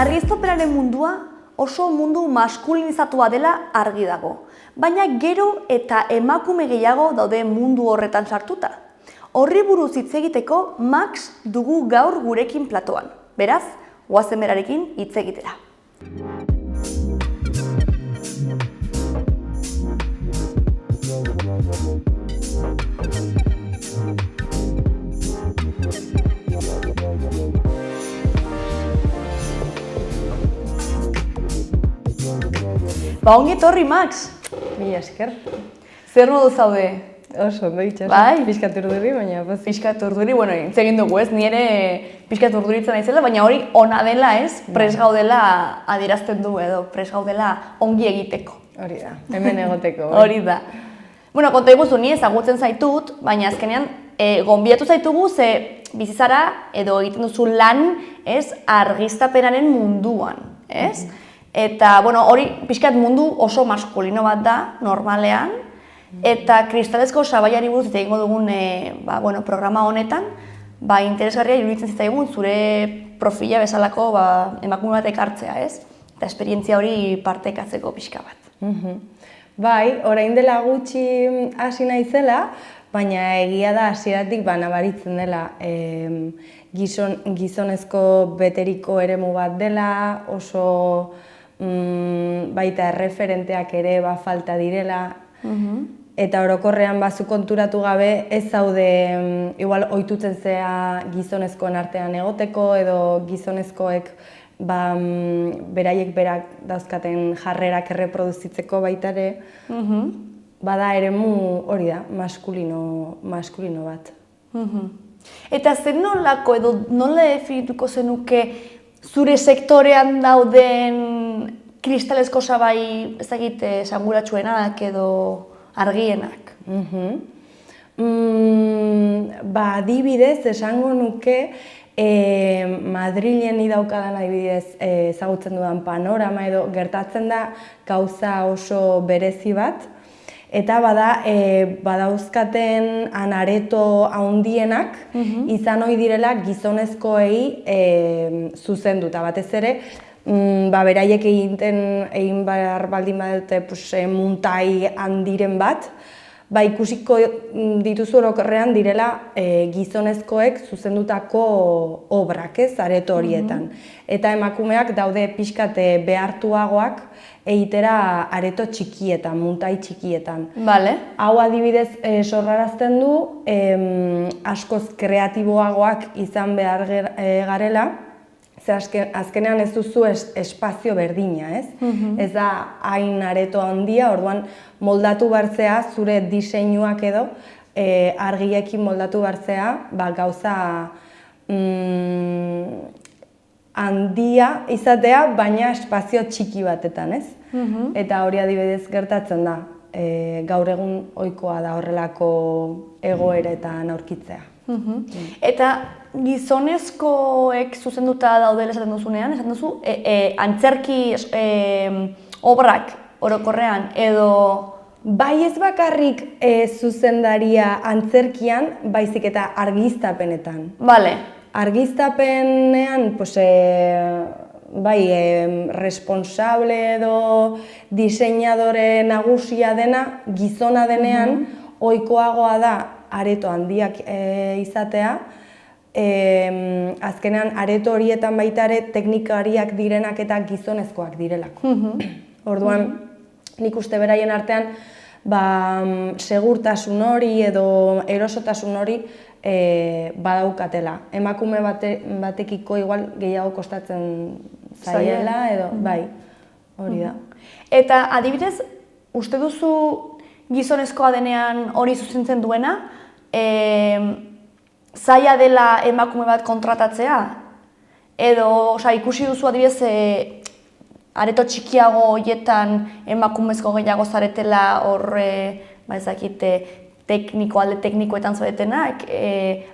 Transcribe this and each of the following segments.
Argiztapenaren mundua oso mundu maskulinizatua dela argi dago, baina gero eta emakume gehiago daude mundu horretan sartuta. Horri buruz hitz egiteko Max dugu gaur gurekin platoan. Beraz, goazen berarekin hitz egitera. Ongi etorri, Max! Mila esker. Zer modu zaude? Oso, ondo itxaso. Bai? Pixkat urduri, baina pozik. Pixkat urduri, bueno, hitz egin dugu ez, ni ere pixkat urduritzen naizela, baina hori ona dela ez, pres gaudela adierazten du edo, pres gaudela ongi egiteko. Hori da, hemen egoteko. Hori da. Bueno, konta iguzu, ni ezagutzen zaitut, baina azkenean gonbidatu zaitugu ze bizizara edo egiten duzu lan ez argiztapenaren munduan, ez? Eta, bueno, hori pixkat mundu oso maskulino bat da, normalean, eta kristalezko sabaiari buruz eta egingo dugun programa honetan, interesgarria iruditzen zitzaigun zure profila bezalako emakume bat ekartzea, ez? Eta esperientzia hori partekatzeko pixka bat. Bai, orain dela gutxi hasi naizela, baina egia da hasieratik nabaritzen dela gizonezko beteriko eremu bat dela, oso baita erreferenteak ere falta direla, eta orokorrean zu konturatu gabe ez zaude igual ohitutzen zea gizonezkoen artean egoteko edo gizonezkoek beraiek berak dauzkaten jarrerak erreproduzitzeko baita ere, bada eremu hori da, maskulino bat. Eta zer nolako edo nola definituko zenuke zure sektorean dauden kristalezko sabai esanguratsuenak edo argienak? Adibidez, esango nuke Madrilen idaukadan adibidez ezagutzen dudan panorama edo gertatzen da gauza oso berezi bat, eta badauzkaten areto handienak izan ohi direla gizonezkoei zuzenduta. Batez ere, beraiek egin behar baldin badute muntai handiren bat, ikusiko dituzu orokorrean direla gizonezkoek zuzendutako obrak, areto horietan. Eta emakumeak daude pixkate behartuagoak egitera areto txikietan, muntai txikietan. Hau adibidez sorrarazten du, askoz kreatiboagoak izan behar garela, ze azkenean ez duzu espazio berdina, ez? Ez da hain areto handia, orduan moldatu bartzea, zure diseinuak edo, argiekin moldatu bartzea, gauza handia izatea, baina espazio txiki batetan, ez? Eta hori adibidez gertatzen da, gaur egun ohikoa da horrelako egoeretan aurkitzea. Eta gizonezkoek zuzenduta daudela esaten duzunean, esaten duzu, antzerki obrak orokorrean edo... Bai ez bakarrik zuzendaria antzerkian, baizik eta argiztapenetan. Argiztapenean, responsable edo diseinadore nagusia dena, gizona denean, ohikoagoa da areto handiak izatea, azkenean areto horietan baita ere teknikariak direnak eta gizonezkoak direlako. Orduan, nik uste beraien artean segurtasun hori edo erosotasun hori badaukatela. Emakume batekiko igual gehiago kostatzen zaiela edo, bai, hori da. Eta adibidez, uste duzu gizonezkoa denean hori zuzentzen duena, zaila dela emakume bat kontratatzea? Edo, ikusi duzu adibidez, areto txikiago horietan emakumezko gehiago zaretela horre, alde teknikoetan zaretenak,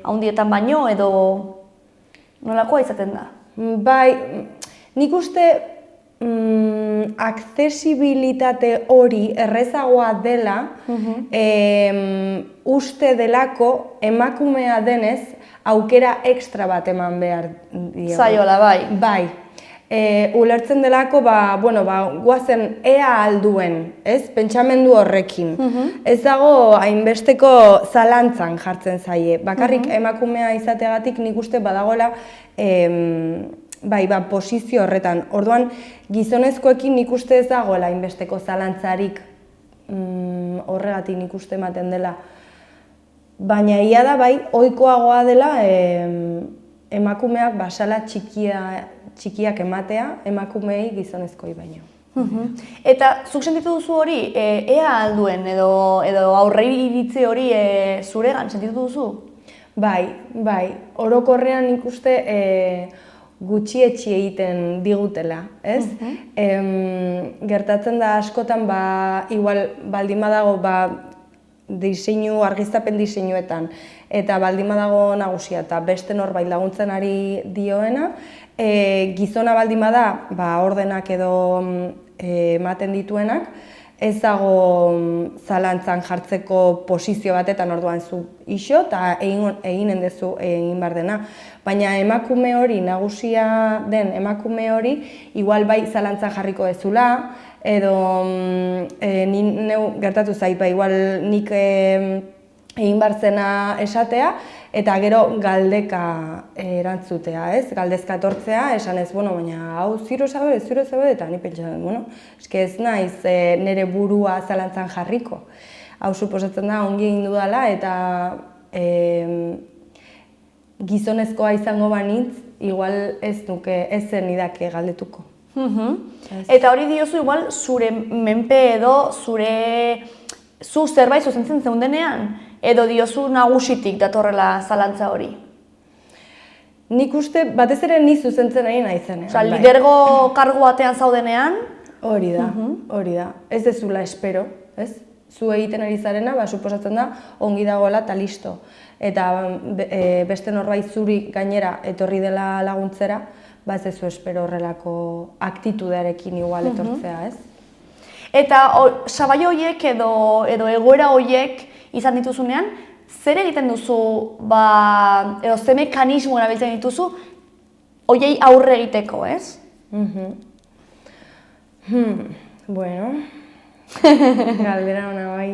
handietan baino edo nolakoa izaten da? Bai, nik uste aksesibilitate hori errezagoa dela, uste delako emakumea denez aukera ekstra bat eman behar diogu. Zaiola, bai. Bai. ulertzen delako, guazen ea alduen, ez? Pentsamendu horrekin. Ez dago hainbesteko zalantzan jartzen zaie. Bakarrik emakumea izateagatik nik uste badagoela posizio horretan. Orduan, gizonezkoekin nik uste ez dagoela hainbesteko zalantzarik horregatik nik uste ematen dela. Baina ia da ohikoagoa dela emakumeak basala txikiak ematea, emakumeei gizonezkoi baino. Eta zuk sentitu duzu hori, ea alduen edo aurre iritzi hori zuregan sentitu duzu? Bai, orokorrean nik uste gutxietxi egiten digutela, ez? Gertatzen da askotan, igual baldin badago argiztapen diseinuetan, eta baldin badago nagusia eta beste norbait laguntzen ari dioena, gizona baldin bada, ordenak edo ematen dituenak, ez dago zalantzan jartzeko posizio batetan orduan zu iso eta eginen dezu egin behar dena. Baina emakume hori, nagusia den emakume hori, igual zalantzan jarriko ezula, edo neu gertatu zait, igual nik egin behar zena esatea, eta gero galdeka erantzutea, ez? Galdezka etortzea, esan ez, baina hau ziro zabe, eta ni pentsatzen, eske ez naiz nire burua zalantzan jarriko. Hau suposatzen da, ongi egin dudala, eta gizonezkoa izango banitz, igual ez zen idake galdetuko. Eta hori diozu igual zure menpe edo zu zerbait zuzentzen zeundenean, edo diozu nagusitik datorrela zalantza hori? Nik uste batez ere ni zuzentzen ari naizenean. Osa, lidergo kargu batean zaudenean? Hori da. Ez dezula espero, ez? Zu egiten ari zarena, suposatzen da, ongi dagoela eta listo. Eta beste norbait zuri gainera etorri dela laguntzera, ez dezu espero horrelako aktitudearekin igual etortzea, ez? Eta sabai horiek edo egoera horiek izan dituzunean, zer egiten duzu, edo ze mekanismo erabiltzen dituzu, horiei aurre egiteko, ez? Bueno, galdera hona bai.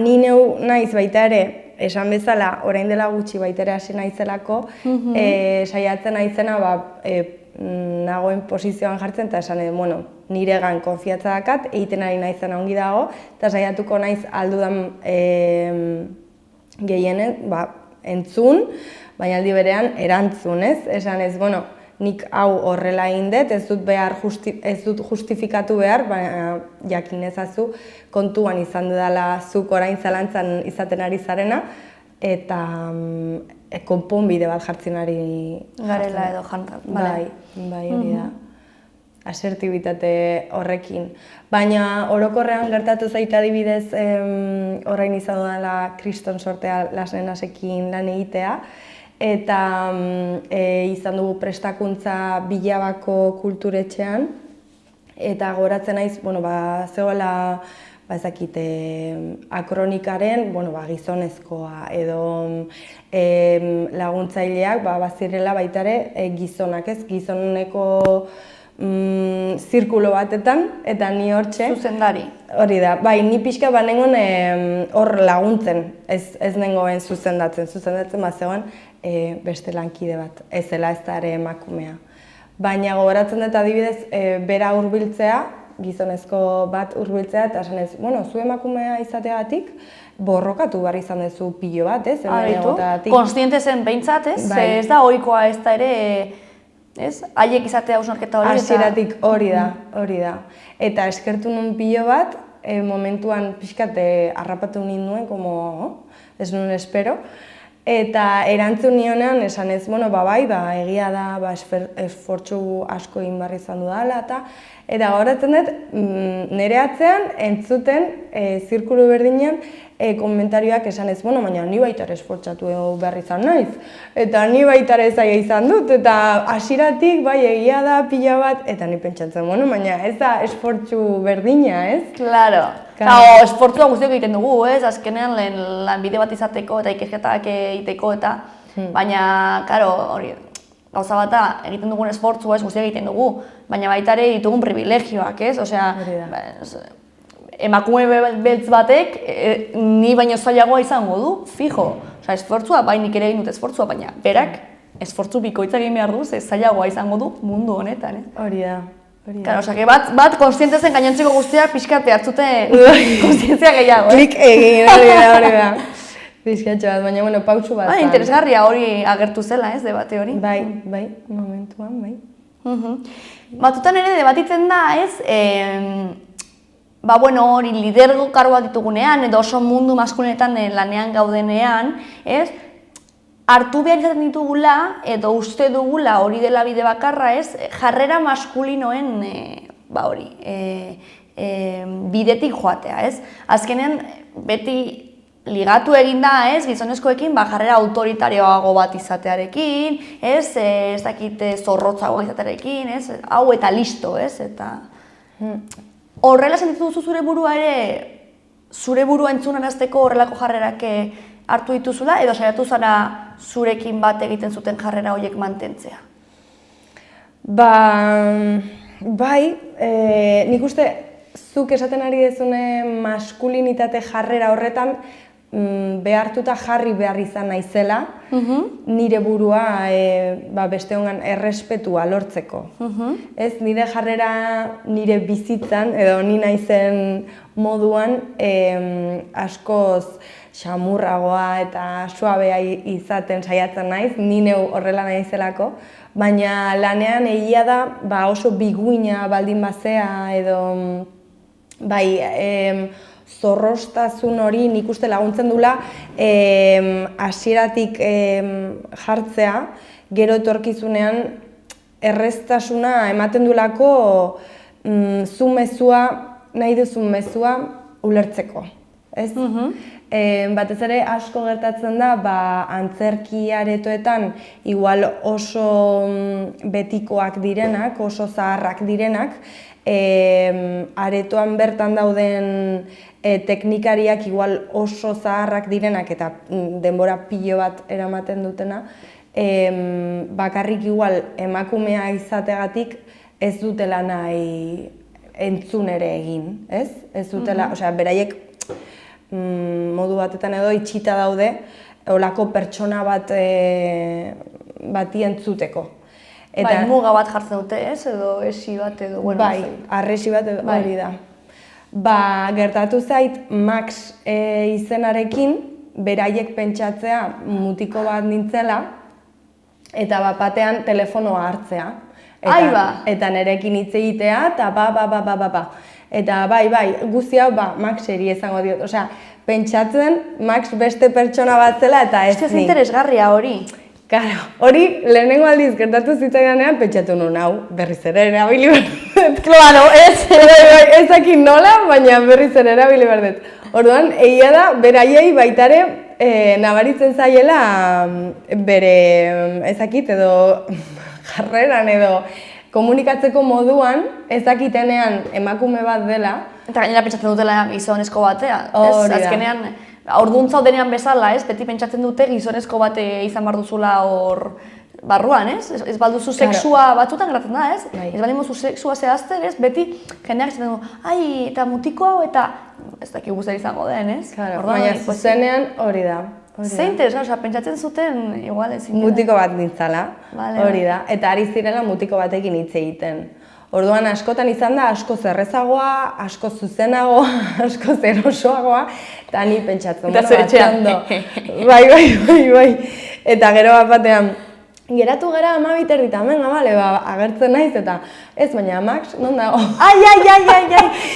Ni neu naiz baita ere, esan bezala, orain dela gutxi baita ere hasi naizelako, saiatzen naizena nagoen posizioan jartzen, eta esan niregan konfiatza dakat, egiten ari naizena ongi dago, eta saiatuko naiz aldudan gehienen entzun, baina aldi berean erantzun, ez? Esan ez, nik hau horrela egin dut, ez dut justifikatu behar, baina jakin ezazu kontuan izan dudala zuk orain zalantzan izaten ari zarena, eta konponbide bat jartzen ari garela edo jantan. Bai, hori da. Asertibitate horrekin. Baina orokorrean gertatu zait adibidez orain izan dela kriston sortea Lasnenasekin lan egitea, eta izan dugu prestakuntza Bilabako kulturetxean, eta goratzen naiz, zegoela akronikaren gizonezkoa edo laguntzaileak bazirela baita ere gizonak, ez? Gizoneko zirkulo batetan, eta ni hortxe... Zuzendari. Hori da, ni pixka nengoen hor laguntzen, ez nengoen zuzendatzen zegoen beste lankide bat, ez zela ez da ere emakumea. Baina gogoratzen dut adibidez, bera hurbiltzea, gizonezko bat hurbiltzea, eta esan ez, zu emakumea izateagatik, borrokatu behar izan duzu pilo bat, ez? Konstiente zen behintzat, ez? Ez da ohikoa ez da ere, ez? Haiek izatea hausnarketa hori. Hasieratik hori da. Eta eskertu nun pilo bat, momentuan pixkat harrapatu ninduen, ez nuen espero, eta erantzun nionean esan ez, egia da, esfortzu asko egin behar izan dudala, eta gauratzen dut, nire atzean entzuten zirkulu berdinean komentarioak esan ez, baina ni baita ere esfortzatu behar izan naiz, eta ni baita ere zaila izan dut, eta hasieratik egia da pila bat, eta ni pentsatzen, baina ez da esfortzu berdina, ez? Claro. Esfortzua guztiok egiten dugu, ez? Azkenean lanbide bat izateko eta ikerketak egiteko eta... Baina, karo, hori, gauza bat da, egiten dugun esfortzua, ez guztiak egiten dugu, baina baita ere ditugun privilegioak, ez? Osea, emakume beltz batek ni baino zailagoa izango du, fijo. Osea, esfortzua, bai nik ere egin dut esfortzua, baina berak esfortzu bikoitza egin behar du, ze zailagoa izango du mundu honetan, ez? Hori da. Claro, osea, bat konstiente zen gainontzeko guztiak pixkat behartzuten konstientzia gehiago, Klik egin, hori da. Pixkatxo bat, baina, bueno, pausu bat. Interesgarria hori agertu zela, ez, debate hori. Bai, momentuan, bai. Batutan ere debatitzen da, ez, hori lidergo karguak ditugunean, edo oso mundu maskulinetan lanean gaudenean, ez, hartu behar izaten ditugula, edo uste dugula hori dela bide bakarra, ez, jarrera maskulinoen, bidetik joatea, ez. Azkenean, beti ligatu egin da, ez, gizonezkoekin, jarrera autoritarioago bat izatearekin, ez dakit zorrotzago izatearekin, ez, hau eta listo, ez, eta... Horrela sentitu duzu zure burua ere, zure burua entzunarazteko horrelako jarrerak hartu dituzula, edo saiatu zara zurekin bat egiten zuten jarrera horiek mantentzea? Bai, nik uste zuk esaten ari dezune maskulinitate jarrera horretan behartuta jarri behar izan naizela, nire burua besteongan errespetua lortzeko. Ez, nire jarrera nire bizitzan, edo ni naizen moduan askoz xamurragoa eta suabea izaten saiatzen naiz, ni neu horrela naizelako, baina lanean egia da oso biguina baldin bazea edo zorrostasun hori nik uste laguntzen dula hasieratik jartzea, gero etorkizunean erreztasuna ematen dulako zu mezua, nahi duzun mezua ulertzeko. Ez? Batez ere asko gertatzen da, antzerki aretoetan igual oso betikoak direnak, oso zaharrak direnak, aretoan bertan dauden teknikariak igual oso zaharrak direnak eta denbora pilo bat eramaten dutena, bakarrik igual emakumea izategatik ez dutela nahi entzun ere egin, ez? Ez dutela, osea, beraiek modu batetan edo itxita daude, olako pertsona bati entzuteko. Bai, muga bat jartzen dute, ez? Edo esi bat edo... Bai, arresi bat edo hori da. Gertatu zait, Max izenarekin, beraiek pentsatzea mutiko bat nintzela, eta batean telefonoa hartzea. Eta nerekin hitz egitea, eta Eta bai, guzti hau Maxeri esango diot. Osea, pentsatzen Max beste pertsona bat zela eta ez ni. Ez interesgarria hori. Claro, hori lehenengo aldiz gertatu zitzaidanean pentsatu nuen hau, berriz ere erabili berdet. Claro, ez dakit nola, baina berriz ere erabili berdet. Orduan, egia da, beraiei baitare nabaritzen zaiela bere ezakit edo jarreran edo komunikatzeko moduan ezakitenean emakume bat dela. Eta gainera pentsatzen dutela gizonezko batea. Azkenean, orduntza denean bezala, ez? Beti pentsatzen dute gizonezko bate izan behar duzula hor barruan, ez? Ez balduzu sexua batzutan geratzen da, ez? Ez balduzu sexua zehazten, ez? Beti jendeak esaten du, eta mutiko hau eta ez dakik guztari izango den, ez? Baina zuzenean hori da. Ze interesgarria, pentsatzen zuten, igual ezin dira. Mutiko bat nintzala, hori da. Eta ari zirela mutiko batekin hitz egiten. Orduan askotan izan da, asko zerrezagoa, asko zuzenagoa, asko erosoagoa, eta ni pentsatzen. Eta zuetxean. Bai. Eta gero bat batean, geratu gara 12:30, agertzen naiz, eta ez, baina Max non dago? Ai,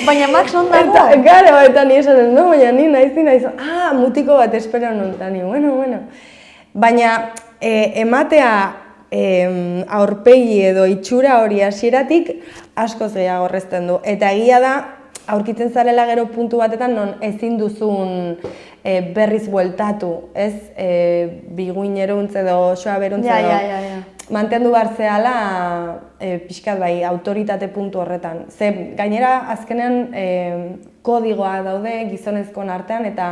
baina Max non dago? Eta ni esaten du, baina ni naiz, mutiko bat espero non, eta ni, bueno. Baina ematea aurpegi edo itxura hori hasieratik askoz gehiago errezten du. Eta egia da, aurkitzen zarela gero puntu batetan non ezin duzun berriz bueltatu, ez? Biguineruntz edo soaberuntz edo mantendu behar zehala pixkat bai autoritate puntu horretan. Ze gainera azkenean kodigoa daude gizonezkoen artean eta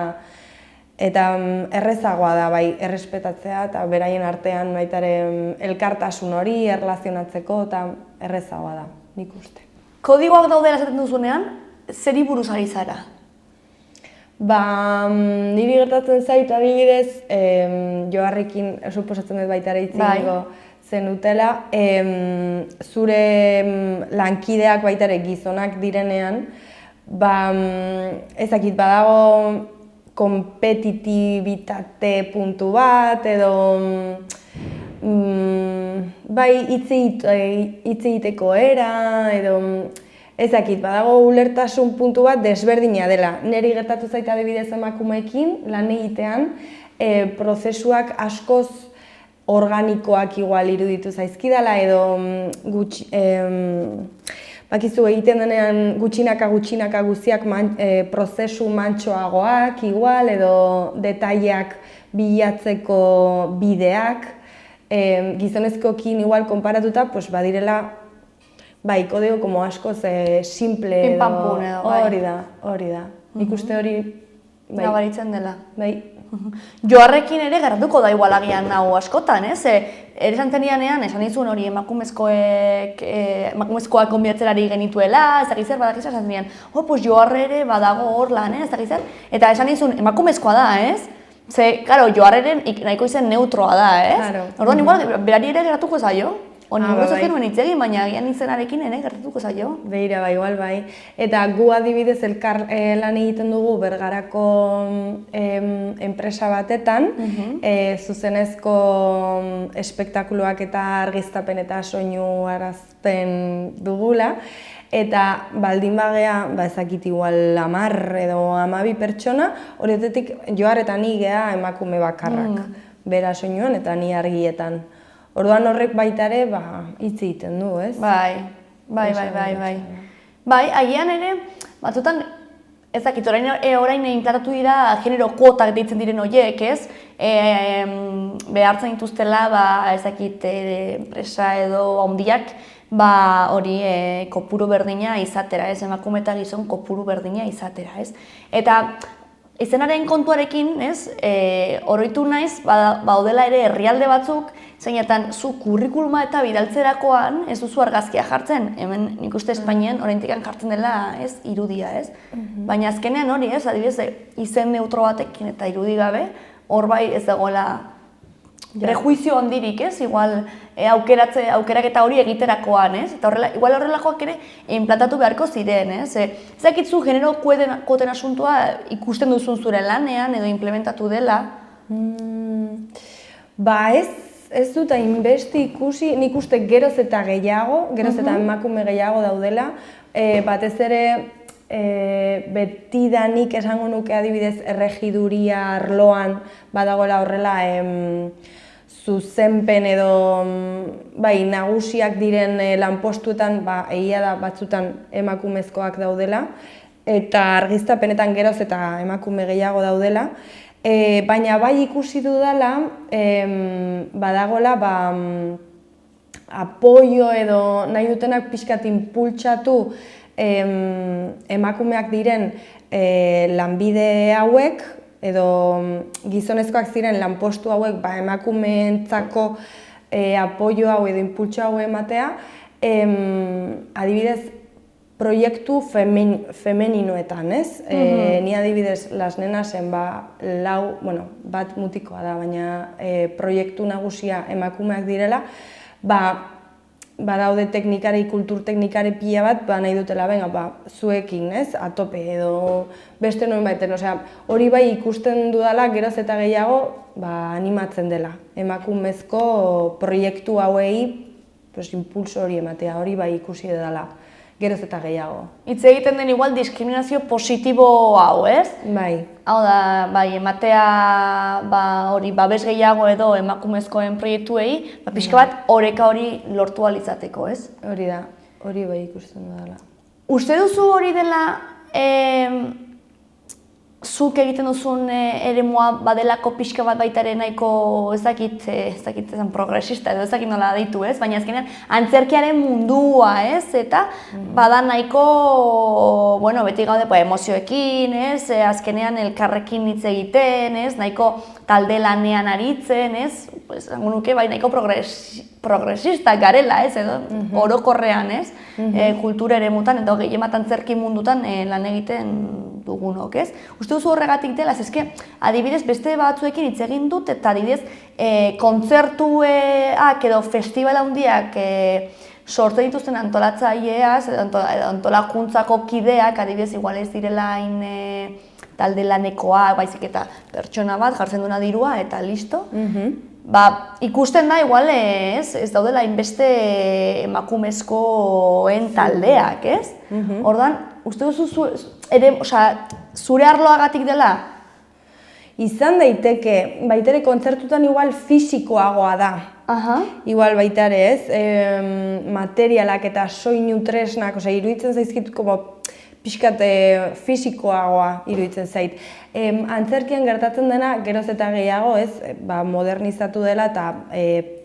Eta errezagoa da bai errespetatzea eta beraien artean baitare elkartasun hori erlazionatzeko eta errezagoa da, nik uste. Kodigoak daudela esaten duzunean, zeri buruz ari zara? Niri gertatzen zait adibidez, Joarrekin suposatzen dut baita ere hitzingo zenutela, zure lankideak baita ere gizonak direnean, ezakit badago kompetitibitate puntu bat edo bai hitz egiteko era edo ezakit badago ulertasun puntu bat desberdina dela. Neri gertatu zait adibidez emakumeekin lan egitean prozesuak askoz organikoak igual iruditu zaizkidala edo bakizu egiten denean gutxinaka guztiak prozesu mantsoagoak igual edo detaileak bilatzeko bideak gizonezkoekin igual konparatuta pues badirela bai kodigo como askoz simple edo hori da. Nik uste hori nabaritzen dela. Bai. Joarrekin ere gertatuko da igual agian hau askotan, ez? Esan zenianean, esan dizun hori emakumezkoak gonbidatzerari genituela, ez dakiz zer, badakizu esan zenian, pues Joarre ere badago hor lan, ez dakiz zer? Eta esan dizun emakumezkoa da, ez? Ze, karo, Joarreren nahiko izen neutroa da, ez? Orduan, igual, berari ere gertatuko zaio? Honengo zenuen hitz egin, baina agian izenarekin ere gertatuko zaio. Begira, igual bai. Eta gu adibidez elkar lan egiten dugu Bergarako enpresa batetan, zuzenezko espektakuluak eta argiztapen eta soinu arazten dugula. Eta baldin bagea, ezakit igual 10 edo 12 pertsona, horietetik Joar eta ni gea emakume bakarrak. Bera soinuan eta ni argietan. Orduan horrek baita ere hitz egiten du, ez? Bai. Bai, agian ere, batzutan, ezakit, orain inplantatu dira genero kuotak deitzen diren horiek, ez? Behartzen dituztela, ezakit, enpresa edo handiak, hori kopuru berdina izatera, ez? Emakume eta gizon kopuru berdina izatera, ez? Eta izenaren kontuarekin, ez? Oroitu naiz, baudela ere herrialde batzuk, zeinetan zu kurrikuluma eta bidaltzerakoan ez duzu argazkia jartzen. Hemen nik uste Espainian oraindik jartzen dela, ez, irudia, ez? Baina azkenean hori, ez, adibidez, izen neutro batekin eta irudi gabe, hor bai ez dagoela prejuizio handirik, ez? Igual aukeraketa hori egiterakoan, ez? Eta igual horrelakoak ere inplantatu beharko ziren, ez? Ezakitzu genero kuoten asuntua ikusten duzun zure lanean edo implementatu dela? Ez dut hainbeste ikusi, nik uste geroz eta gehiago, geroz eta emakume gehiago daudela, batez ere betidanik esango nuke adibidez erregiduria arloan badagoela horrela zuzenpen edo nagusiak diren lanpostuetan egia da batzutan emakumezkoak daudela eta argiztapenetan geroz eta emakume gehiago daudela. Baina bai ikusi dudala, badagola apoio edo nahi dutenak pixkat inpultsatu emakumeak diren lanbide hauek edo gizonezkoak ziren lanpostu hauek emakumeentzako apoio hau edo inpultso hau ematea, adibidez proiektu femeninoetan, ez? Ni adibidez Las Nenasen bat mutikoa da, baina proiektu nagusia emakumeak direla, badaude teknikari, kulturteknikari pila bat, nahi dutela, zuekin, ez? Atope edo beste noen baiten, hori bai ikusten dudala geroz eta gehiago animatzen dela. Emakumezko proiektu hauei impulso hori ematea, hori bai ikusi dela. Geroz eta gehiago. Hitz egiten den igual diskriminazio positibo hau, ez? Bai. Hau da, ematea hori babes gehiago edo emakumezkoen proiektuei, pixka bat oreka hori lortu ahal izateko, ez? Hori da, hori bai ikusten dela. Uste duzu hori dela zuk egiten duzun eremua badelako pixka bat baita ere nahiko ez dakit esan progresista edo ez dakit nola deitu, ez? Baina azkenean antzerkiaren mundua, ez? Eta bada nahiko, bueno, beti gaude emozioekin, ez? Azkenean elkarrekin hitz egiten, ez? Nahiko talde lanean aritzen, ez? Esango nuke bai nahiko progresista garela, ez? Edo orokorrean, ez? Kultura eremutan edo gehiemat antzerki mundutan lan egiten dugunok, ez? Uste duzu horregatik dela, eske adibidez beste batzuekin hitz egin dut eta adibidez kontzertuak edo festival handiak sortzen dituzten antolatzaileaz edo antolakuntzako kideak adibidez igual ez direla hain talde lanekoa, baizik eta pertsona bat jartzen duena dirua eta listo. Ikusten da igual ez daudela hainbeste emakumezkoen taldeak, ez? Orduan, uste duzu zure arloagatik dela? Izan daiteke, baita ere kontzertutan igual fisikoagoa da. Igual baita ere, ez? Materialak eta soinu tresnak, iruditzen zaizkit pixkat fisikoagoa iruditzen zait. Antzerkian gertatzen dena geroz eta gehiago, ez? Modernizatu dela eta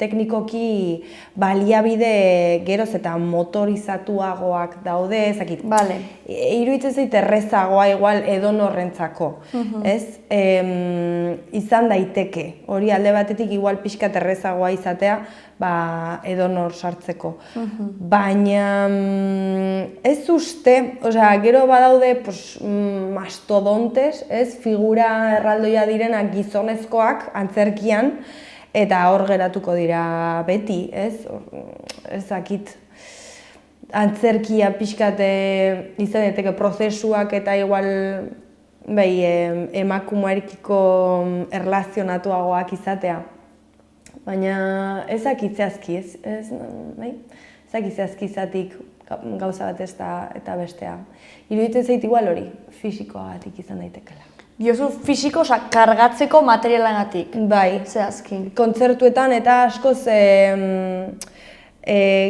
teknikoki baliabide geroz eta motorizatuagoak daude, ezakit. Iruditzen zait errezagoa igual edonorrentzako, ez? Izan daiteke, hori alde batetik igual pixkat errezagoa izatea, edonor sartzeko. Baina ez uste, gero badaude mastodontes, ez? Figura erraldoia direnak gizonezkoak antzerkian, eta hor geratuko dira beti, ez? Ezakit. Antzerkia pixkat izan daiteke prozesuak eta igual emakumearekiko erlazionatuagoak izatea. Baina ezakit zehazki, ezakit zehazki izatik gauza bat eta bestea. Iruditzen zait igual hori, fisikoagatik izan daitekela. Diozu fisiko, kargatzeko materialagatik. Bai, zehazki. Kontzertuetan eta askoz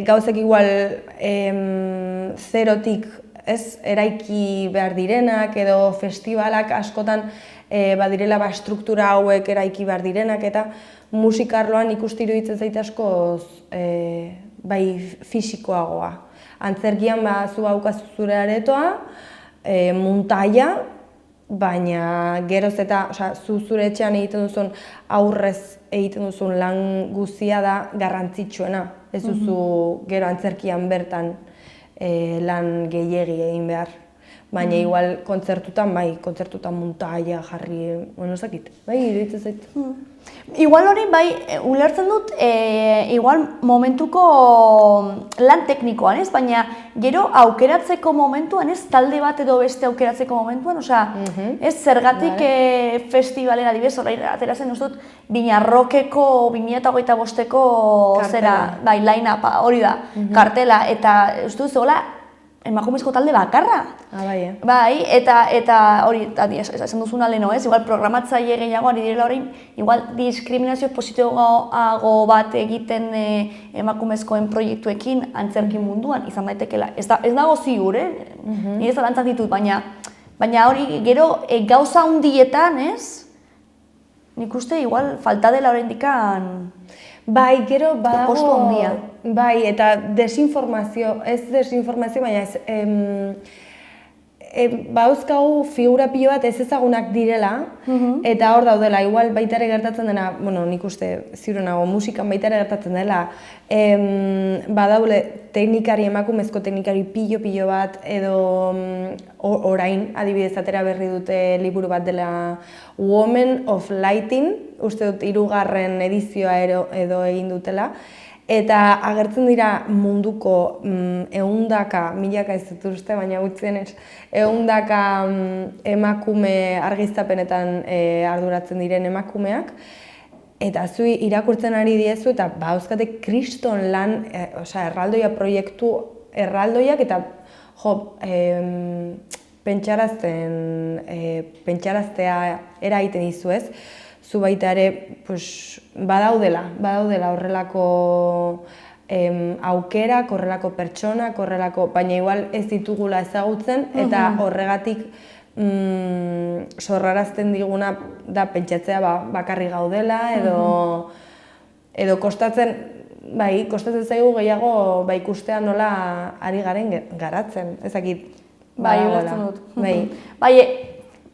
gauzak igual zerotik eraiki behar direnak edo festivalak askotan badirela struktura hauek eraiki behar direnak eta musikarloan ikusti iruditzen zait askoz bai fisikoagoa. Antzerkian zu haukazu zure aretoa, muntaia, baina geroz eta zure etxean egiten duzun aurrez egiten duzun lan guztia da garrantzitsuena. Ez duzu gero antzerkian bertan lan gehiegi egin behar. Baina igual kontzertutan muntaia jarri, ezakit, iruditzen zait. Igual hori ulertzen dut, igual momentuko lan teknikoan, ez? Baina gero aukeratzeko momentuan, ez? Talde bat edo beste aukeratzeko momentuan, ez? Zergatik festivalen adibidez, atera zen dut, Binarrokeko 2025ko zera, line-up, hori da, kartela, eta uste dut zegoela, emakumezko talde bakarra. Bai, eta hori, esan duzuna leheno, ez? Igual programatzaile gehiago ari direla hori, igual diskriminazio positiboago bat egiten emakumezkoen proiektuekin antzerki munduan izan daitekela. Ez dago ziur, nire zalantzak ditut, baina hori gero gauza hundietan, ez? Nik uste igual falta dela oraindikan. Bai, gero badago, bai, eta desinformazio, baina bauzkagu figura pilo bat ez ezagunak direla, eta hor daudela, igual baita ere gertatzen dena, nik uste ziurenago musikan baita ere gertatzen dela, badaule emakumezko teknikari pilo bat, edo orain, adibidez atera berri dute liburu bat dela Women of Lighting, uste dut 3. edizioa edo egin dutela, eta agertzen dira munduko 100, milaka ez dut uste, baina gutxienez 100 emakume argiztapenetan arduratzen diren emakumeak, eta zu irakurtzen ari diezu eta bauzkate kriston lan, erraldoia proiektu erraldoiak eta pentsaraztea eraiten dizu ez, zu baita ere badaudela horrelako aukerak, horrelako pertsonak, baina igual ez ditugula ezagutzen eta horregatik sorrarazten diguna da pentsatzea bakarrik gaudela edo kostatzen zaigu gehiago ikustea nola ari garen garatzen, ezakit. Bai, ulertzen dut. Bai,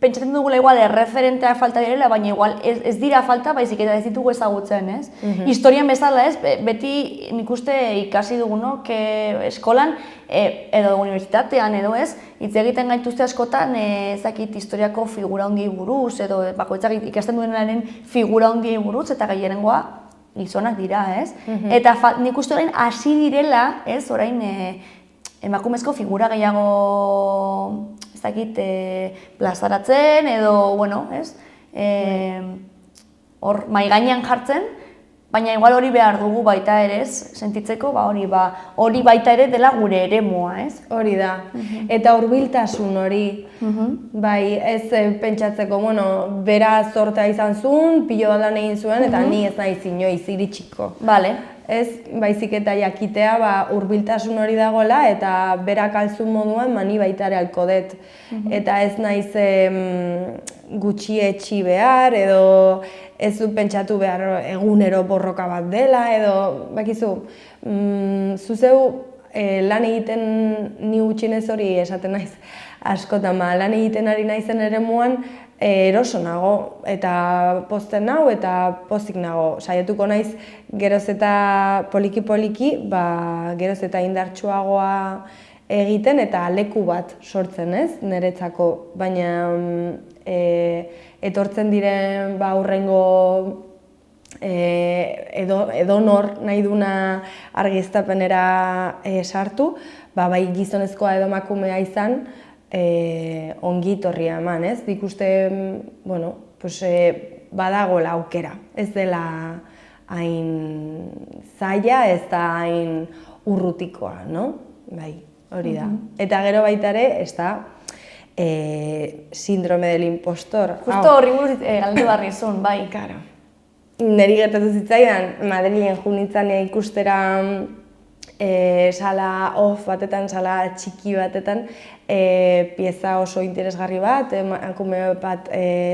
pentsatzen dugula igual erreferenteak falta direla, baina igual ez dira falta, baizik eta ez ditugu ezagutzen, ez? Historian bezala, ez? Beti nik uste ikasi dugunok eskolan edo unibertsitatean edo ez, hitz egiten gaituzte askotan ezakit historiako figura handiei buruz edo bakoitzak ikasten duenaren figura handiei buruz eta gehienengoa gizonak dira, ez? Eta nik uste orain hasi direla, ez? Orain emakumezko figura gehiago plazaratzen edo, bueno, ez? Hor, mahai gainean jartzen, baina igual hori behar dugu baita ere, ez? Sentitzeko, hori baita ere dela gure eremua, ez? Hori da. Eta hurbiltasun hori, bai, ez pentsatzeko, bueno, bera zortea izan zuen, pilo bat lan egin zuen, eta ni ez nahi inoiz iritsiko. Bale. Ez, baizik eta jakitea hurbiltasun hori dagoela eta berak altzun moduan ni baita ere alko dut. Eta ez naiz gutxietsi behar edo ez dut pentsatu behar egunero borroka bat dela edo bakizu, zuzeu lan egiten ni gutxinez hori esaten naiz askotan, lan egiten ari naizen eremuan eroso nago eta pozten nago eta pozik nago. Saiatuko naiz geroz eta poliki-poliki, geroz eta indartsuagoa egiten eta leku bat sortzen, ez, niretzako. Baina etortzen diren hurrengo edonor nahi duna argiztapenera sartu, bai gizonezkoa edo emakumea izan, ongi torria eman, ez? Nik uste, bueno, badagoela aukera. Ez dela hain zaila, ez da hain urrutikoa, no? Bai, hori da. Eta gero baita ere, ez da, síndrome del impostor. Justo horri buruz galdetu barrizun, bai. Karo. Neri gertatu zitzaidan, Madrilen junitzen ikustera sala off batetan, sala txiki batetan, pieza oso interesgarri bat, emakume bat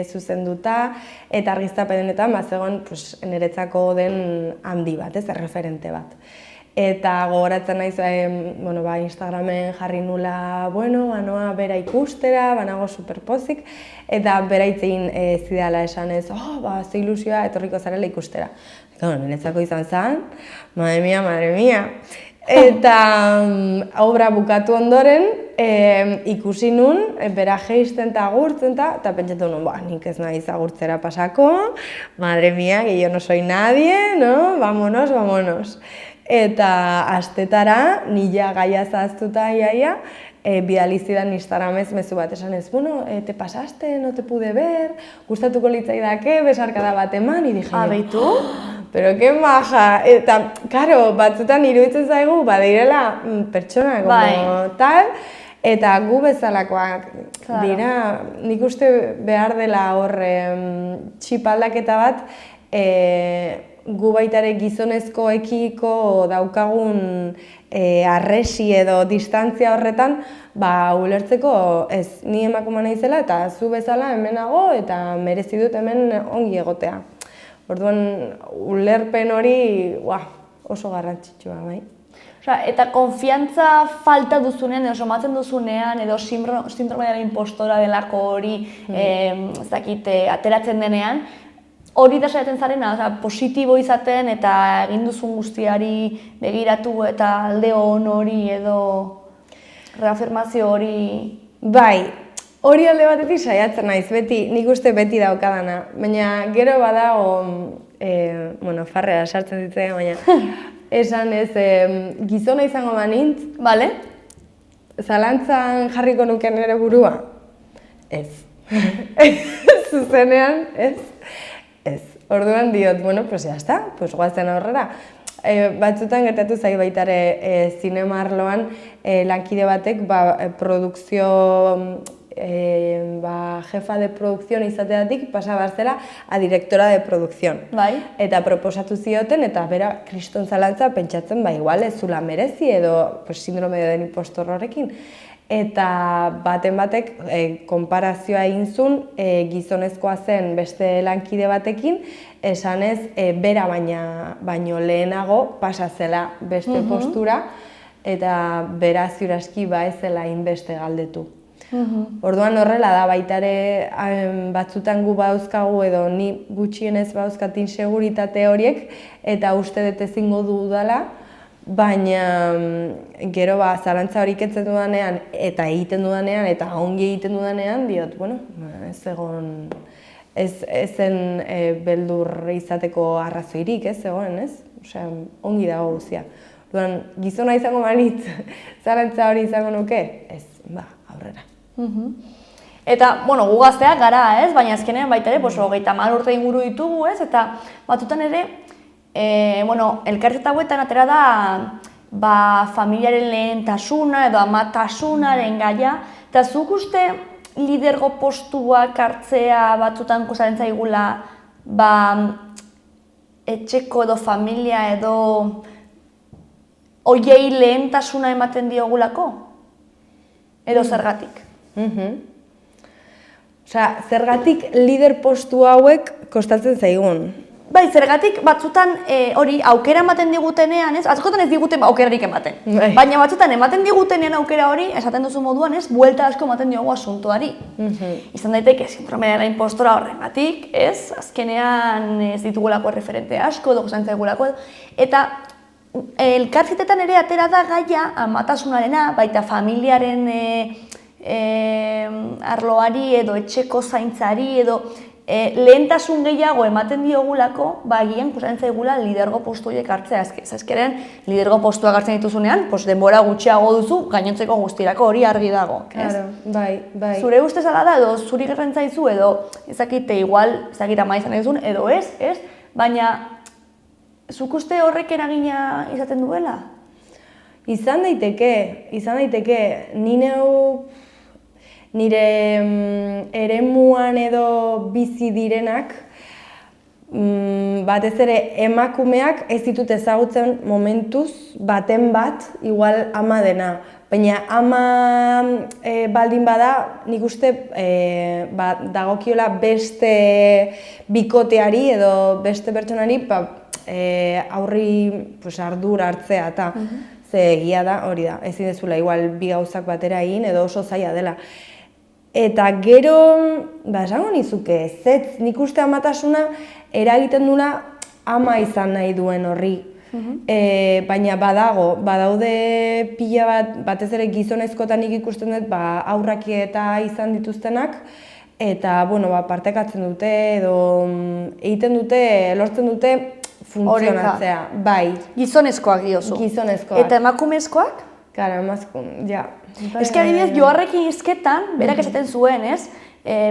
zuzenduta, eta argiztapenetan zegoen niretzako den handi bat, referente bat. Eta gogoratzen naiz, Instagramen jarri nula, noa bera ikustera, banago superpozik, eta bera itzein zidala esanez, ze ilusioa etorriko zarela ikustera. Niretzako izan zen, madre mia. Eta obra bukatu ondoren, ikusi nun, bera geisten eta agurtzen eta pentsatu nun, nik ez nahiz agurtzera pasako, madre mia, que yo no soy nadie, no? Vámonos. Eta astetara, nila gaia zahaztuta iaia, bidalizidan Instagramez mezu bat esanez, te pasaste, no te pude ver, gustatuko litzaidake, besarkada bat eman, y dije, beitu? Pero que maja, eta, karo, batzutan iruditzen zaigu, badirela pertsona, como tal, eta gu bezalakoak dira, nik uste behar dela horre txipaldaketa bat, gu baitare gizonezkoekiko daukagun arresi edo distantzia horretan, ulertzeko ez ni emakume naizela eta zu bezala hemenago eta merezi dut hemen ongi egotea. Orduan, ulerpen hori oso garrantzitsua, bai. Eta konfiantza falta duzunean, edo somatzen duzunean, edo síndrome del impostora delako hori ateratzen denean, hori da saiatzen zarena, positibo izaten eta egin duzun guztiari begiratu eta alde hon hori edo reafirmazio hori... Bai, hori alde batetik saiatzen naiz, nik uste beti daukadana, baina gero badago, farrea sartzen ditzea, baina esan ez, gizona izango banintz, zalantzan jarriko nuken nire burua? Ez. Zuzenean, ez? Ez. Orduan diot, jazta, guazen aurrera. Batzutan gertatu zai baitare zinema arloan lankide batek produkzio jefa de producción izateatik pasa barzela a directora de producción. Bai. Eta proposatu zioten, eta bera kriston zalantza pentsatzen, igual ez zula merezi edo sindrome den impostor horrekin. Eta baten batek konparazioa egin zuen gizonezkoa zen beste lankide batekin, esanez bera baino lehenago pasa zela beste postura, eta bera ziuraski ez zela inbeste galdetu. Orduan horrela da, baita ere batzutan gu bauzkagu edo ni gutxienez bauzkat inseguritate horiek eta uste dut ezingo dudala, baina gero zalantza hori kentzen dudanean eta egiten dudanean eta ongi egiten dudanean diot, ez zen beldur izateko arrazoirik, ez zegoen, ez? Osea, ongi dago guztia. Orduan, gizona izango balitz, zalantza hori izango nuke? Ez, aurrera. Eta, gu gazteak gara, ez? Baina azkenean baita ere, 30 urte inguru ditugu, ez? Eta batzutan ere, elkarrizketa hauetan atera da familiaren lehentasuna edo amatasunaren gaia, eta zuk uste lidergo postuak hartzea batzutan kusaren zaigula etxeko edo familia edo oiei lehentasuna ematen diogulako? Edo zergatik? Osea, zergatik lider postu hauek kostatzen zaigun? Bai, zergatik batzutan hori aukera ematen digutenean, ez? Askotan ez diguten aukerarik ematen. Baina batzutan ematen digutenean aukera hori, esaten duzu moduan, ez? Buelta asko ematen diogu asuntoari. Izan daiteke sindrome dela impostora horrengatik, ez? Azkenean ez ditugulako referente asko, edo kusantza digulako. Eta elkarrizketetan ere atera da gaia amatasunarena, baita familiaren arloari edo etxeko zaintzari edo lehentasun gehiago ematen diogulako, agian kusaren zaigula lidergo postu horiek hartzea. Ezkeren, lidergo postuak hartzen dituzunean, denbora gutxiago duzu, gainontzeko guztirako hori argi dago. Claro, bai. Zure ustez ala da, edo zuri gerrentzaizu, edo ezakite igual, ezakita ama izan edizun, edo ez, baina zuk uste horrek eragina izaten duela? Izan daiteke, nire eremuan edo bizi direnak, batez ere emakumeak ez ditut ezagutzen momentuz baten bat, igual ama dena. Baina ama baldin bada, nik uste dagokiola beste bikoteari edo beste pertsonari aurri ardura hartzea eta ze egia da, hori da, ezin dezula igual bi gauzak batera egin edo oso zaila dela. Eta gero, esango nizuke, nik uste amatasuna eragiten dula ama izan nahi duen horri. Baina badaude pila batez ere gizonezkotan nik ikusten dut aurrak eta izan dituztenak, eta partekatzen dute edo egiten dute, lortzen dute funtzionatzea. Bai. Gizonezkoak diozu. Gizonezkoak. Eta emakumezkoak? Gara, ja. Ez que adibidez, Joarrekin hizketan, berak esaten zuen, ez?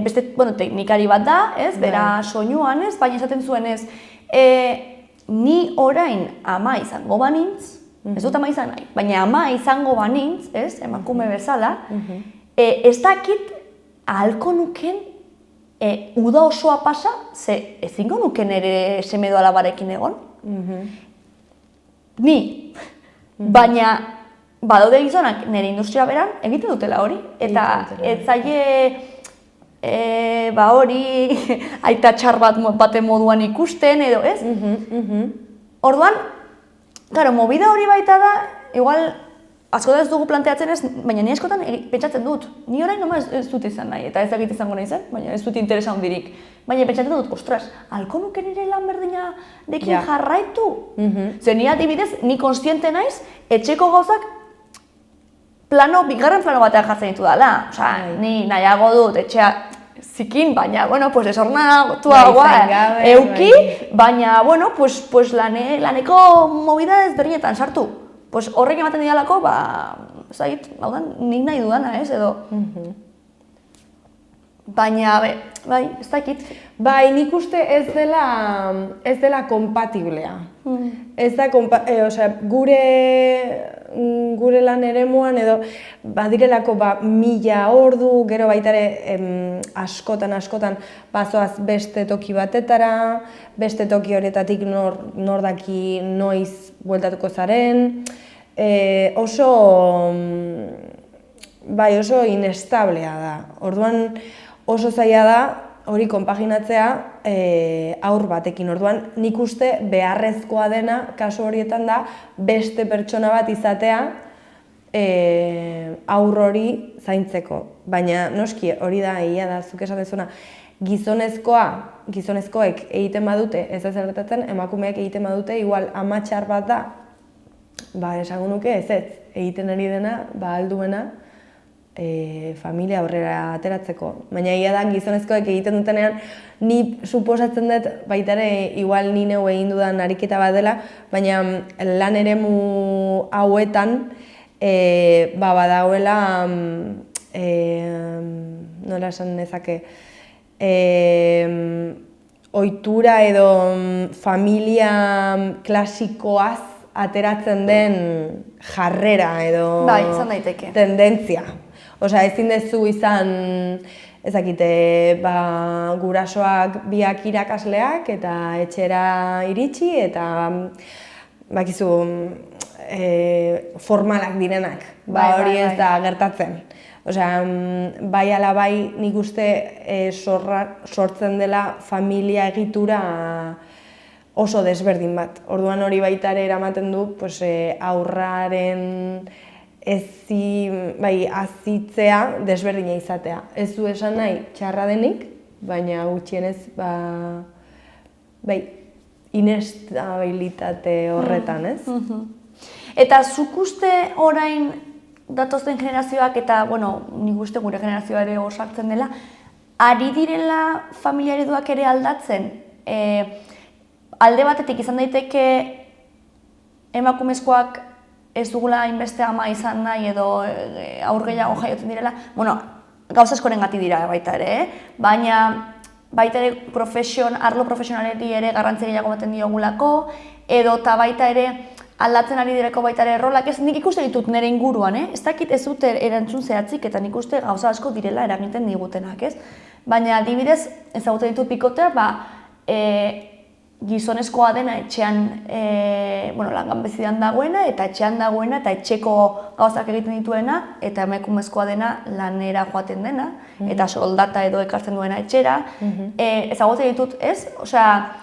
Beste, teknikari bat da, ez? Bera soinuan, ez? Baina esaten zuen, ez? Ni orain ama izango banintz, ez dut ama izan nahi, baina ama izango banintz, ez? Emakume bezala, ez dakit ahalko nuken uda osoa pasa, ze ezingo nuken ere seme edo alabarekin egon. Ni, baina badaude gizonak nire industria beran egiten dutela hori, eta ez zaie hori aita txar baten moduan ikusten edo, ez? Orduan, movida hori baita da, igual askotan ez dugu planteatzen ez, baina ni askotan pentsatzen dut. Ni orain noma ez dut izan nahi, eta ez dakit izango nahi zen, baina ez dut interesa handirik. Baina pentsatzen dut, ostras, alko nuke nire lan berdina dekin jarraitu? Zer, ni adibidez, ni konstiente naiz, etxeko gauzak bigarren plano batean jartzen ditu dela. Osa, ni nahiago dut, etxea zikin, baina, desornatuagoa euki, baina, laneko movida ezberdinetan sartu. Horrek ematen didalako, nik nahi dudana, ez, edo. Baina, ez dakit. Bai, nik uste ez dela kompatiblea. Ez da, gure gure lan eremuan edo badirelako 1000 ordu, gero baita ere askotan bazoaz beste toki batetara, beste toki horietatik nor daki noiz bueltatuko zaren, oso inestablea da. Orduan oso zaila da hori konpaginatzea haur batekin. Orduan nik uste beharrezkoa dena kasu horietan da beste pertsona bat izatea haur hori zaintzeko. Baina noski hori da egia da zuk esan dezuna. Gizonezkoek egiten badute ez gertatzen, emakumeek egiten badute igual ama txar bat da. Esango nuke ez egiten ari dena, alduena, familia aurrera ateratzeko. Baina egia da gizonezkoek egiten dutenean, ni suposatzen dut baita ere igual ni neu egin dudan ariketa bat dela, baina lan eremu hauetan badagoela, nola esan nezake, ohitura edo familia klasikoaz ateratzen den jarrera edo tendentzia. Osea, ezin dezu izan, ezakite, gurasoak biak irakasleak eta etxera iritsi eta bakizu formalak direnak. Hori ez da gertatzen. Osea, bai ala bai nik uste sortzen dela familia egitura oso desberdin bat. Orduan hori baita ere eramaten du aurraren azitzea desberdina izatea. Ez du esan nahi txarra denik, baina gutxienez inestabilitate horretan, ez? Eta zuk uste orain datozen generazioak eta, nik uste gure generazioa ere osartzen dela, ari direla familia ereduak ere aldatzen? Alde batetik izan daiteke emakumezkoak ez dugula hainbeste ama izan nahi edo haur gehiago jaiotzen direla, gauza askorengatik dira baita ere, baina baita ere arlo profesionalari ere garrantzi gehiago ematen diogulako, edo eta baita ere aldatzen ari direko baita ere rolak, ez nik ikuste ditut nire inguruan, ez dakit ez dute erantzun zehatzik eta nik uste gauza asko direla eragiten digutenak, ez? Baina adibidez ezagutzen ditut pikotea, gizonezkoa dena etxean langan bezidan dagoena eta etxean dagoena eta etxeko gauzak egiten dituena eta emakumezkoa dena lanera joaten dena eta soldata edo ekartzen duena etxera. Ezagutzen ditut, ez? Osea,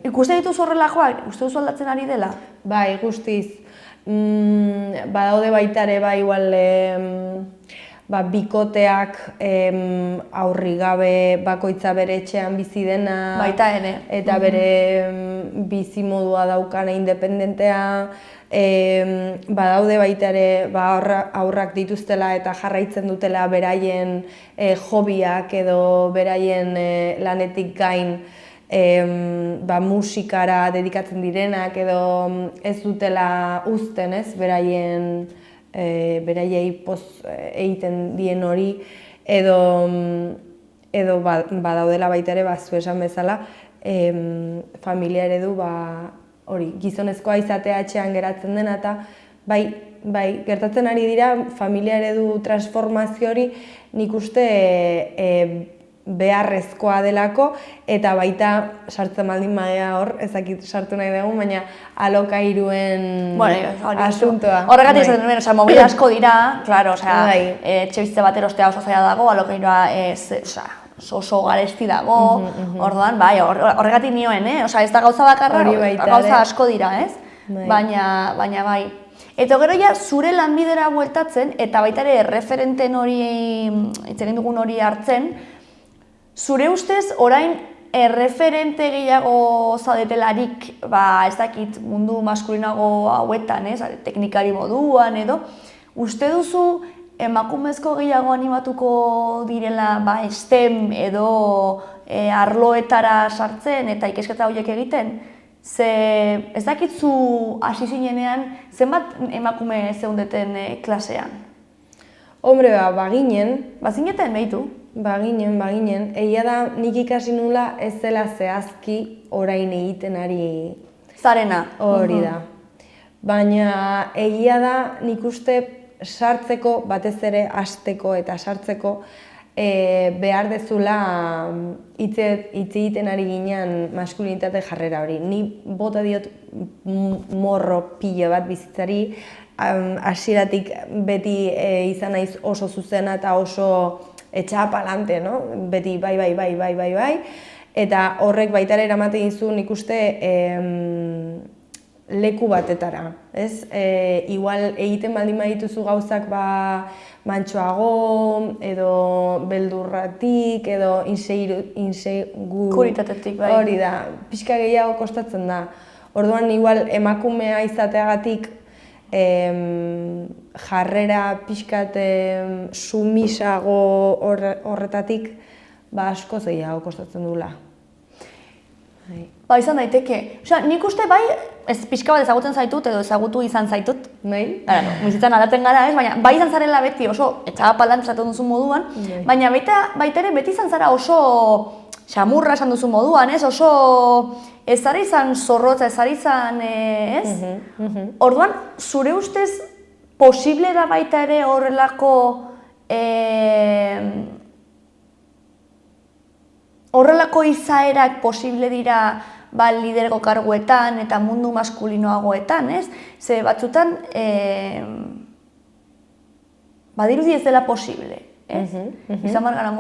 ikuste dituz horrelakoak, uste duzu aldatzen ari dela? Bai, guztiz. Badaude baita ere, igual bikoteak aurri gabe bakoitza bere etxean bizi dena baita ere eta bere bizi modua daukana independentea, badaude baita ere aurrak dituztela eta jarraitzen dutela beraien hobiak edo beraien lanetik gain musikara dedikatzen direnak edo ez dutela uzten, ez, beraiei poz egiten dien hori, edo badaudela baita ere, zu esan bezala, familia eredu hori, gizonezkoa izatea etxean geratzen dena, eta bai, gertatzen ari dira, familia eredu transformazio hori nik uste beharrezkoa delako, eta baita sartzen baldin badea hor, ezakit sartu nahi dugu, baina alokairuen asuntoa. Horregatik esaten duen, mobila asko dira, klaro, etxe bizitza bat erostea oso zaila dago, alokairua oso garesti dago, orduan, horregatik nioen, ez da gauza bakarra, gauza asko dira, ez? Baina bai. Eta gero ja, zure lanbidera bueltatzen, eta baita ere erreferenten hori, hitz egin dugun hori hartzen, zure ustez, orain erreferente gehiago zaudetelarik, ez dakit mundu maskulinago hauetan, teknikari moduan edo, uste duzu emakumezko gehiago animatuko direla STEM edo arloetara sartzen eta ikasketa horiek egiten? Ze ez dakit zu hasi zinenean zenbat emakume zeundeten klasean? Hombre, baginen. Bazineten, behitu? Baginen. Egia da, nik ikasi nula ez dela zehazki orain egiten ari... Zarena. Hori da. baina egia da nik uste sartzeko, batez ere hasteko eta sartzeko, behar dezula hitz egiten ari ginean maskulinitate jarrera hori. Ni bota diot morro pilo bat bizitzari, hasieratik beti izan naiz oso zuzena eta oso etxa palante, no? Beti bai, eta horrek baitara eramaten dizu nik uste leku batetara, ez? Igual egiten baldin badituzu gauzak mantsoago, edo beldurratik, edo Kuritatetik, bai. Hori da, pixka gehiago kostatzen da. Orduan, igual emakumea izateagatik jarrera pixkat sumisago horretatik, asko gehiago kostatzen duela. Ba, izan daiteke. Osea, nik uste bai, ez pixka bat ezagutzen zaitut edo ezagutu izan zaitut. Bai? Bizitzan aldatzen gara, ez? Baina bai izan zarela beti oso etxagapalan esaten duzu moduan, baina baita ere beti izan zara oso xamurra esan duzu moduan, ez? Oso ez zara izan zorrotza, ez zara izan, ez? Orduan, zure ustez posible da baita ere horrelako izaerak posible dira lidergo karguetan eta mundu maskulinoagoetan, ez? Ze batzutan badirudi ez dela posible, ez? Izan behar gara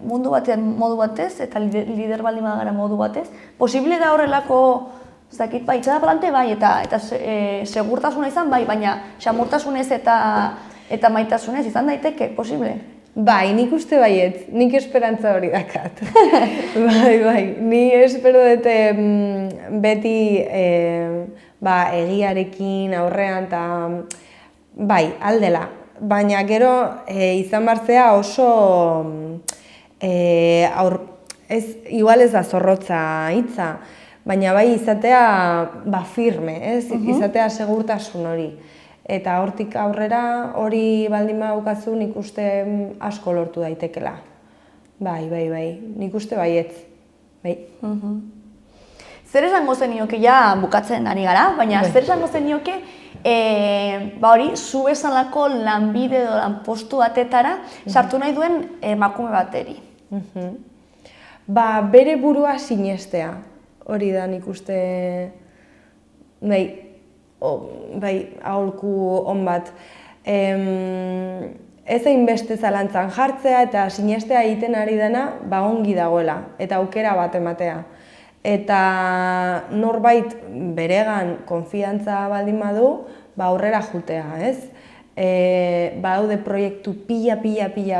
mundu batean modu batez eta lider baldin gara modu batez. Posible da horrelako, ez dakit, itxadapalante bai eta segurtasuna izan bai, baina xamurtasunez eta maitasunez izan daiteke, posible? Bai, nik uste baiet, nik esperantza hori dakat. Bai, ni espero dute beti egiarekin aurrean eta bai, aldela. Baina gero izan barzea oso, igual ez da zorrotza hitza, baina bai izatea firme, ez? Izatea segurtasun hori. Eta hortik aurrera hori baldin badaukazu nik uste asko lortu daitekela. Bai, nik uste baietz. Bai. Zer esango zenioke, ja bukatzen ari gara, baina zer esango zenioke hori zu bezalako lanbide edo lanpostu batetara sartu nahi duen emakume bateri? Bere burua sinestea, hori da nik uste, aholku on bat. Ez hainbeste zalantzan jartzea eta sinestea egiten ari dena ongi dagoela eta aukera bat ematea. Eta norbait beregan konfiantza baldin badu, aurrera jutea, ez? Badaude proiektu pila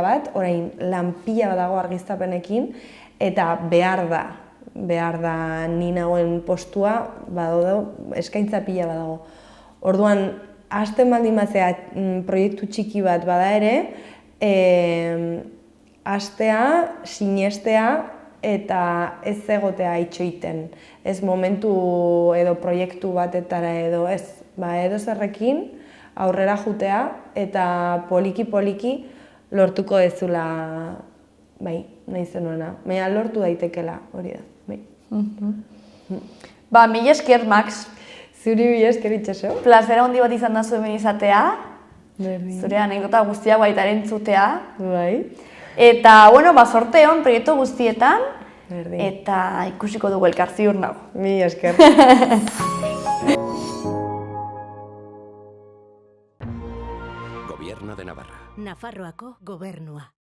bat, orain lan pila bat dago argiztapenekin, eta behar da ni nagoen postua, eskaintza pila bat dago. Orduan, hasten baldin batzea proiektu txiki bat bada ere, hastea, sinestea eta ez egotea itxoiten. Ez momentu edo proiektu batetara edo ez, edo zerrekin aurrera jutea eta poliki lortuko dezula, nahi zenuena. Baina lortu daitekela, hori da. Mila esker, Max. Zuri mila esker itxaso. Plazera handi bat izan da zuen izatea. Zure anekdota guztiak baita entzutea. Bai. Eta, sorte hon proiektu guztietan. Eta ikusiko dugu elkar ziur nago. Mila esker. Gobierno de Navarra. Nafarroako gobernua.